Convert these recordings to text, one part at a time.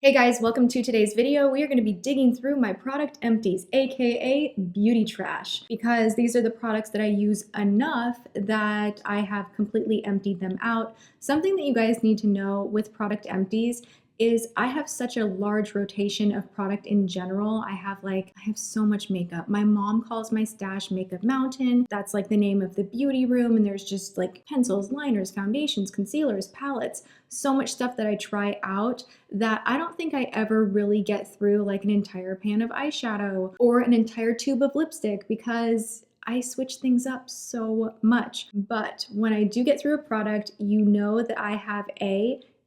Hey guys, welcome to today's video. We are going to be digging through my product empties, aka beauty trash, because these are the products that I use enough that I have completely emptied them out. Something that you guys need to know with product empties is I have such a large rotation of product in general. I have so much makeup. My mom calls my stash Makeup Mountain. That's like the name of the beauty room, and there's just like pencils, liners, foundations, concealers, palettes, so much stuff that I try out that I don't think I ever really get through like an entire pan of eyeshadow or an entire tube of lipstick because I switch things up so much. But when I do get through a product, you know that I have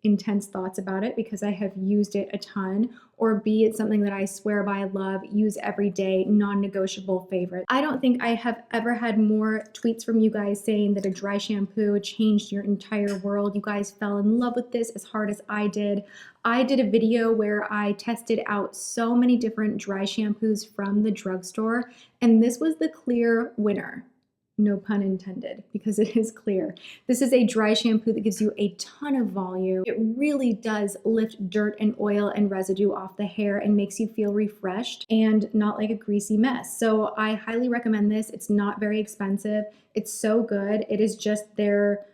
intense thoughts about it because I have used it a ton, or B, it's something that I swear by, love, use every day, non-negotiable favorite. I don't think I have ever had more tweets from you guys saying that a dry shampoo changed your entire world. You guys fell in love with this as hard as I did. I did a video where I tested out so many different dry shampoos from the drugstore, and this was the clear winner. No pun intended, because it is clear. This is a dry shampoo that gives you a ton of volume. It really does lift dirt and oil and residue off the hair and makes you feel refreshed and not like a greasy mess. So I highly recommend this. It's not very expensive. It's so good. It is just their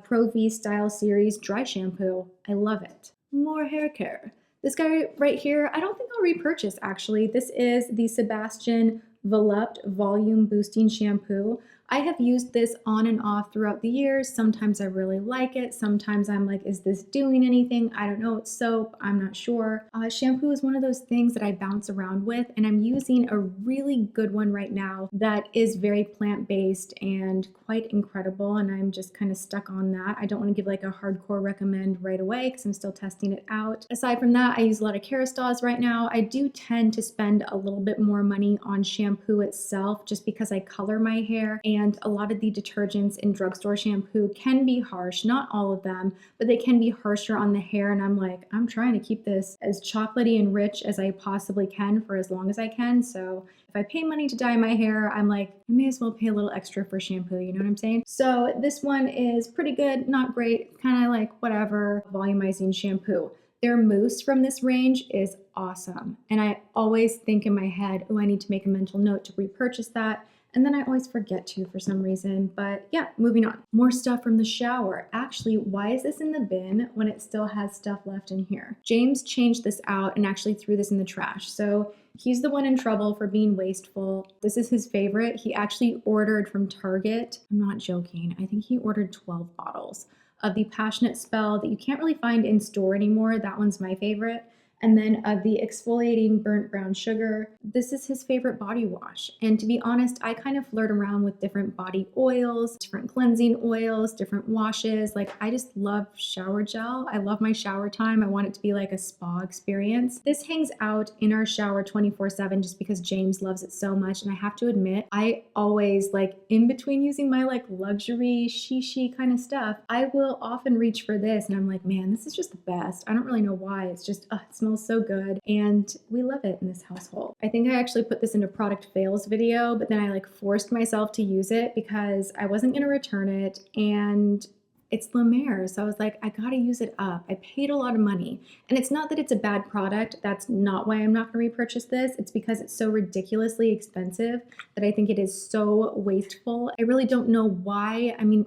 Pro V Style Series dry shampoo. I love it. More hair care. This guy right here, I don't think I'll repurchase actually. This is the Sebastian Volupt Volume Boosting Shampoo. I have used this on and off throughout the years. Sometimes I really like it. Sometimes I'm like, is this doing anything? I don't know. It's soap. I'm not sure. Shampoo is one of those things that I bounce around with, and I'm using a really good one right now that is very plant-based and quite incredible, and I'm just kind of stuck on that. I don't want to give like a hardcore recommend right away because I'm still testing it out. Aside from that, I use a lot of Keras right now. I do tend to spend a little bit more money on shampoo itself just because I color my hair, and a lot of the detergents in drugstore shampoo can be harsh, not all of them, but they can be harsher on the hair, and I'm like, I'm trying to keep this as chocolatey and rich as I possibly can for as long as I can. So if I pay money to dye my hair, I'm like, I may as well pay a little extra for shampoo, you know what I'm saying? So this one is pretty good, not great, kind of like whatever, volumizing shampoo. Their mousse from this range is awesome, and I always think in my head, oh, I need to make a mental note to repurchase that. And then I always forget to for some reason, but yeah, moving on. More stuff from the shower. Actually, why is this in the bin when it still has stuff left in here? James changed this out and actually threw this in the trash. So he's the one in trouble for being wasteful. This is his favorite. He actually ordered from Target. I'm not joking. I think he ordered 12 bottles of the Passionate Spell that you can't really find in store anymore. That one's my favorite. And then of the Exfoliating Burnt Brown Sugar. This is his favorite body wash. And to be honest, I kind of flirt around with different body oils, different cleansing oils, different washes. Like, I just love shower gel. I love my shower time. I want it to be like a spa experience. This hangs out in our shower 24/7 just because James loves it so much. And I have to admit, I always, like, in between using my like luxury shishi kind of stuff, I will often reach for this. And I'm like, man, this is just the best. I don't really know why. It's just, it smells so good, and we love it in this household. I think I actually put this in a product fails video, but then I like forced myself to use it because I wasn't gonna return it, and it's La Mer, so I was like, I gotta use it up. I paid a lot of money, and it's not that it's a bad product. That's not why I'm not gonna repurchase this. It's because it's so ridiculously expensive that I think it is so wasteful. I really don't know why. I mean,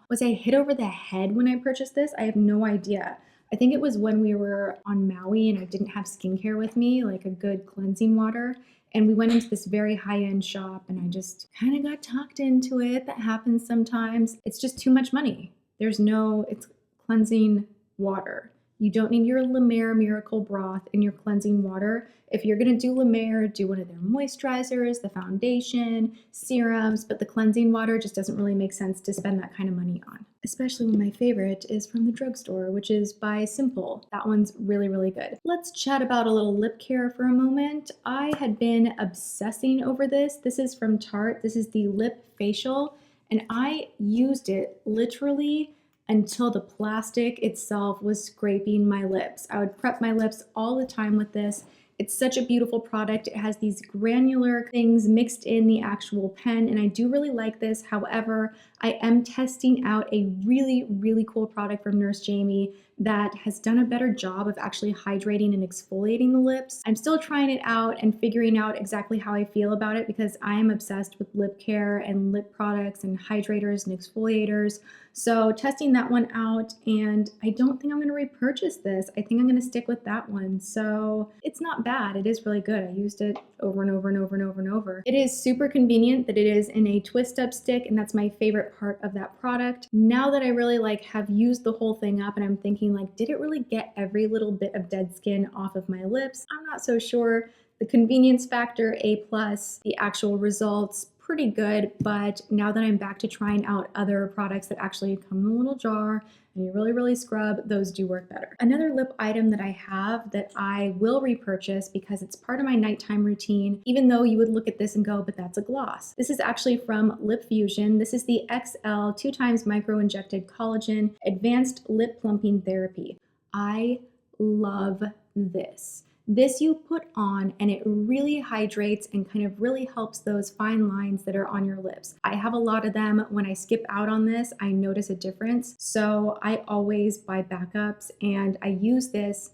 was I hit over the head when I purchased this? I have no idea. I think it was when we were on Maui and I didn't have skincare with me, like a good cleansing water. And we went into this very high-end shop and I just kind of got talked into it. That happens sometimes. It's just too much money. It's cleansing water. You don't need your La Mer Miracle Broth in your cleansing water. If you're gonna do La Mer, do one of their moisturizers, the foundation, serums, but the cleansing water just doesn't really make sense to spend that kind of money on. Especially when my favorite is from the drugstore, which is by Simple. That one's really, really good. Let's chat about a little lip care for a moment. I had been obsessing over this. This is from Tarte. This is the Lip Facial, and I used it literally until the plastic itself was scraping my lips. I would prep my lips all the time with this. It's such a beautiful product. It has these granular things mixed in the actual pen, and I do really like this. However, I am testing out a really, really cool product from Nurse Jamie that has done a better job of actually hydrating and exfoliating the lips. I'm still trying it out and figuring out exactly how I feel about it because I am obsessed with lip care and lip products and hydrators and exfoliators. So testing that one out, and I don't think I'm going to repurchase this. I think I'm going to stick with that one. So it's not bad. It is really good. I used it over and over and over and over and over. It is super convenient that it is in a twist up stick, and that's my favorite part of that product. Now that I really have used the whole thing up and I'm thinking did it really get every little bit of dead skin off of my lips? I'm not so sure. The convenience factor, A+, the actual results, pretty good, but now that I'm back to trying out other products that actually come in a little jar and you really scrub, those do work better. Another lip item that I have that I will repurchase because it's part of my nighttime routine, even though you would look at this and go, but that's a gloss. This is actually from Lip Fusion. This is the XL 2x micro-injected collagen advanced lip plumping therapy. I love this. This you put on and it really hydrates and kind of really helps those fine lines that are on your lips. I have a lot of them. When I skip out on this, I notice a difference. So I always buy backups and I use this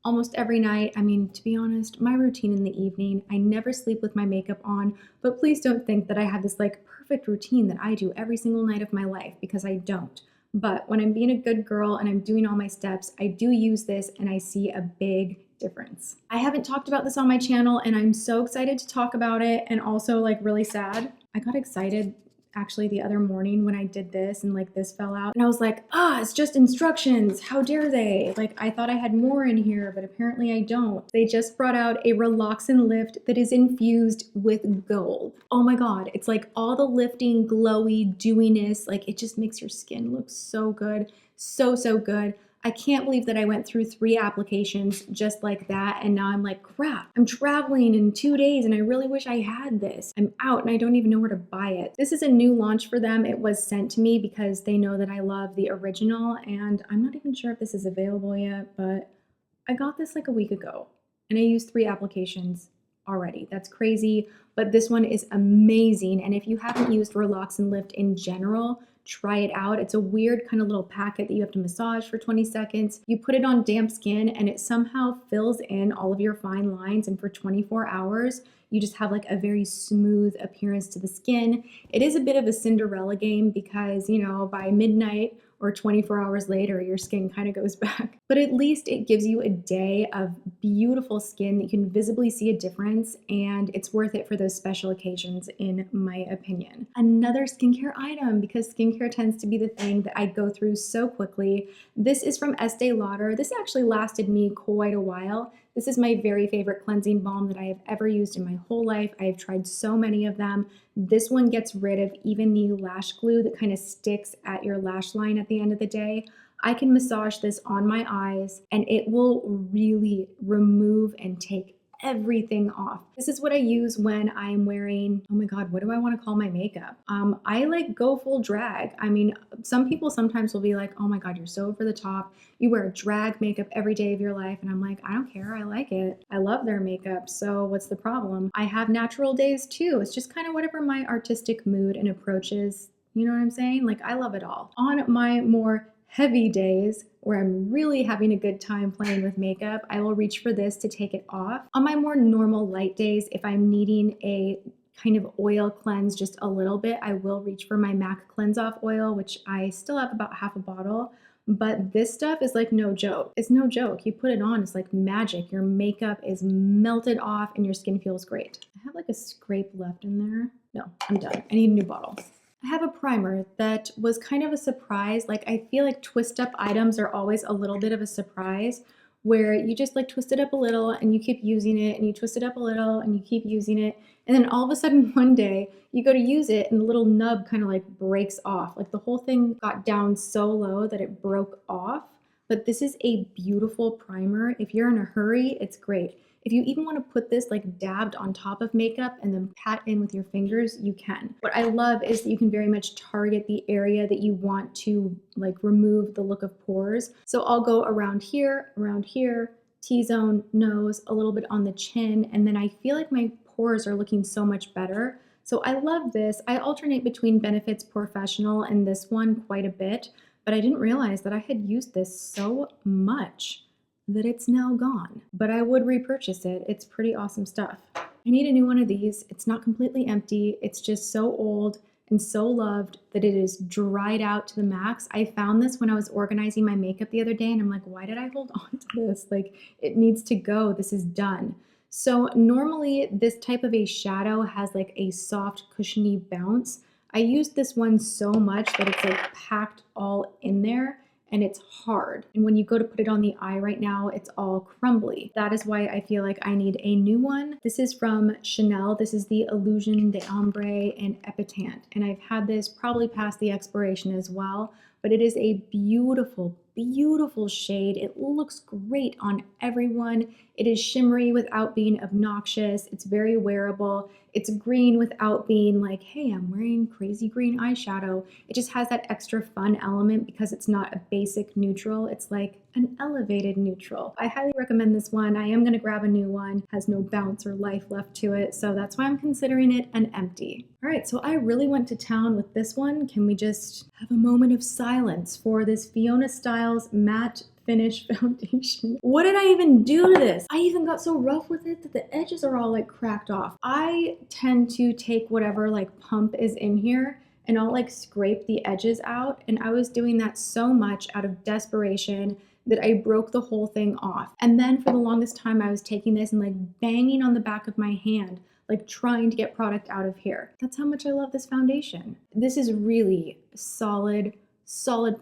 almost every night. I mean, to be honest, my routine in the evening, I never sleep with my makeup on, but please don't think that I have this perfect routine that I do every single night of my life, because I don't. But when I'm being a good girl and I'm doing all my steps, I do use this and I see a big difference. I haven't talked about this on my channel and I'm so excited to talk about it, and also really sad. I got excited actually the other morning when I did this and this fell out and I was like, it's just instructions. How dare they? I thought I had more in here, but apparently I don't. They just brought out a Roloxin lift that is infused with gold. Oh my God. It's all the lifting, glowy dewiness. It just makes your skin look so good. So good. I can't believe that I went through 3 applications just like that, and now I'm like, crap, I'm traveling in 2 days and I really wish I had this. I'm out and I don't even know where to buy it. This is a new launch for them. It was sent to me because they know that I love the original, and I'm not even sure if this is available yet, but I got this a week ago and I used 3 applications already. That's crazy, but this one is amazing. And if you haven't used Roloxin Lift in general, try it out. It's a weird kind of little packet that you have to massage for 20 seconds. You put it on damp skin and it somehow fills in all of your fine lines, and for 24 hours, you just have a very smooth appearance to the skin. It is a bit of a Cinderella game because, by midnight or 24 hours later, your skin kind of goes back. But at least it gives you a day of beautiful skin that you can visibly see a difference, and it's worth it for those special occasions, in my opinion. Another skincare item, because skincare tends to be the thing that I go through so quickly. This is from Estee Lauder. This actually lasted me quite a while. This is my very favorite cleansing balm that I have ever used in my whole life. I have tried so many of them. This one gets rid of even the lash glue that kind of sticks at your lash line at the end of the day. I can massage this on my eyes and it will really remove and take everything off. This is what I use when I'm wearing, oh my God, what do I want to call my makeup? I go full drag. I mean, some people sometimes will be like, oh my God, you're so over the top. You wear drag makeup every day of your life. And I'm like, I don't care. I like it. I love their makeup. So what's the problem? I have natural days too. It's just kind of whatever my artistic mood and approach is. You know what I'm saying? I love it all. On my more heavy days where I'm really having a good time playing with makeup, I will reach for this to take it off. On my more normal light days, if I'm needing a kind of oil cleanse just a little bit, I will reach for my MAC Cleanse Off oil, which I still have about half a bottle. But this stuff is no joke. It's no joke. You put it on, it's like magic. Your makeup is melted off and your skin feels great. I have a scrape left in there. No, I'm done. I need a new bottle. I have a primer that was kind of a surprise. I feel like twist up items are always a little bit of a surprise, where you just twist it up a little and you keep using it, and you twist it up a little and you keep using it. And then all of a sudden one day you go to use it and the little nub kind of breaks off. The whole thing got down so low that it broke off. But this is a beautiful primer. If you're in a hurry, it's great. If you even want to put this dabbed on top of makeup and then pat in with your fingers, you can. What I love is that you can very much target the area that you want to remove the look of pores. So I'll go around here, T-zone, nose, a little bit on the chin, and then I feel like my pores are looking so much better. So I love this. I alternate between Benefits Professional and this one quite a bit, but I didn't realize that I had used this so much that it's now gone. But I would repurchase it. It's pretty awesome stuff. I need a new one of these. It's not completely empty. It's just so old and so loved that it is dried out to the max. I found this when I was organizing my makeup the other day, and I'm like, why did I hold on to this? Like, it needs to go. This is done. So normally this type of a shadow has like a soft, cushiony bounce. I used this one so much that it's like packed all in there, and it's hard. And when you go to put it on the eye right now, it's all crumbly. That is why I feel like I need a new one. This is from Chanel. This is the Illusion d'Ombre in Épatant. And I've had this probably past the expiration as well, but it is a beautiful, beautiful shade. It looks great on everyone. It is shimmery without being obnoxious. It's very wearable. It's green without being like, hey, I'm wearing crazy green eyeshadow. It just has that extra fun element because it's not a basic neutral. It's like an elevated neutral. I highly recommend this one. I am gonna grab a new one. It has no bounce or life left to it, so that's why I'm considering it an empty. All right, so I really went to town with this one. Can we just have a moment of silence for this Fiona Stiles Matte Finish Foundation? What did I even do to this? I even got so rough with it that the edges are all like cracked off. I tend to take whatever like pump is in here and I'll like scrape the edges out, and I was doing that so much out of desperation that I broke the whole thing off. And then for the longest time I was taking this and like banging on the back of my hand, like trying to get product out of here. That's how much I love this foundation. This is really solid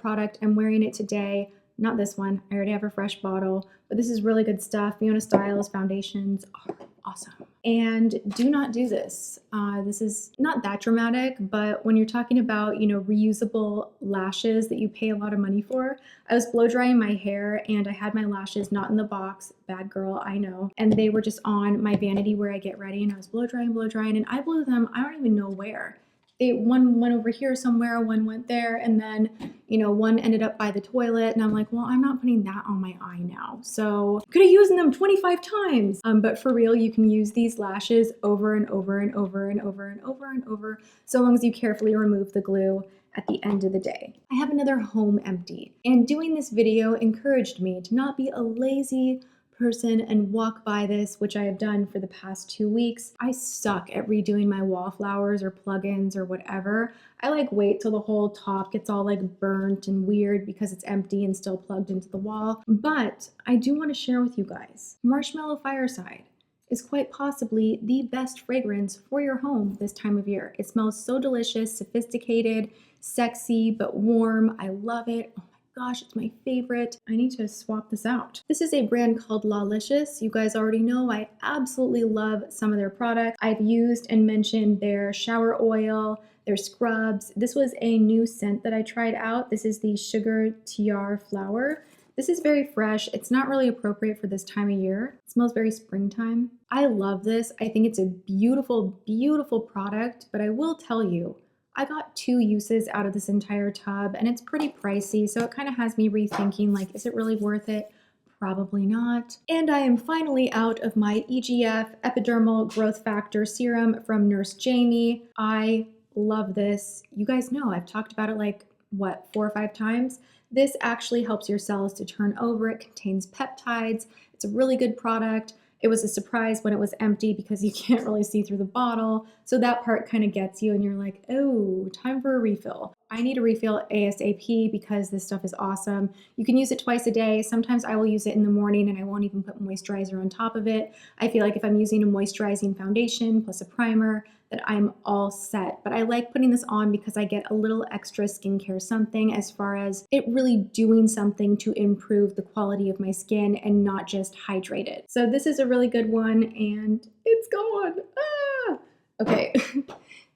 product. I'm wearing it today. Not this one, I already have a fresh bottle, but this is really good stuff. Fiona Stiles foundations are awesome. And do not do this. This is not that dramatic, but when you're talking about, you know, reusable lashes that you pay a lot of money for, I was blow drying my hair and I had my lashes not in the box, bad girl, I know. And they were just on my vanity where I get ready, and I was blow drying, and I blew them, I don't even know where. One went over here somewhere, one went there, and then, you know, one ended up by the toilet, and I'm like, well, I'm not putting that on my eye now. So could have used them 25 times. But for real, you can use these lashes over and over and over and over and over and over, so long as you carefully remove the glue at the end of the day. I have another home empty, and doing this video encouraged me to not be a lazy person and walk by this, which I have done for the past 2 weeks. I suck at redoing my wallflowers or plugins or whatever. I like wait till the whole top gets all like burnt and weird because it's empty and still plugged into the wall. But I do want to share with you guys, Marshmallow Fireside is quite possibly the best fragrance for your home this time of year. It smells so delicious, sophisticated, sexy, but warm. I love it. Gosh, it's my favorite. I need to swap this out. This is a brand called Lalicious. You guys already know I absolutely love some of their products. I've used and mentioned their shower oil, their scrubs. This was a new scent that I tried out. This is the Sugar Tiare Flower. This is very fresh. It's not really appropriate for this time of year. It smells very springtime. I love this. I think it's a beautiful, beautiful product, but I will tell you, I got 2 uses out of this entire tub, and it's pretty pricey, so it kind of has me rethinking, like, is it really worth it? Probably not. And I am finally out of my EGF Epidermal Growth Factor Serum from Nurse Jamie. I love this. You guys know I've talked about it like, what, 4 or 5 times? This actually helps your cells to turn over. It contains peptides. It's a really good product. It was a surprise when it was empty because you can't really see through the bottle. So that part kind of gets you and you're like, oh, time for a refill. I need a refill ASAP because this stuff is awesome. You can use it twice a day. Sometimes I will use it in the morning and I won't even put moisturizer on top of it. I feel like if I'm using a moisturizing foundation plus a primer, that I'm all set. But I like putting this on because I get a little extra skincare something as far as it really doing something to improve the quality of my skin and not just hydrate it. So this is a really good one and it's gone. Ah! Okay.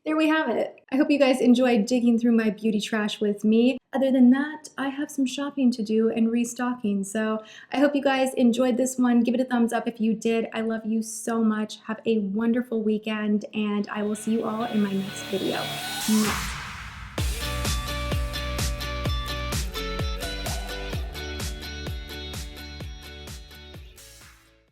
There we have it. I hope you guys enjoyed digging through my beauty trash with me. Other than that, I have some shopping to do and restocking. So I hope you guys enjoyed this one. Give it a thumbs up if you did. I love you so much. Have a wonderful weekend, and I will see you all in my next video. Mwah.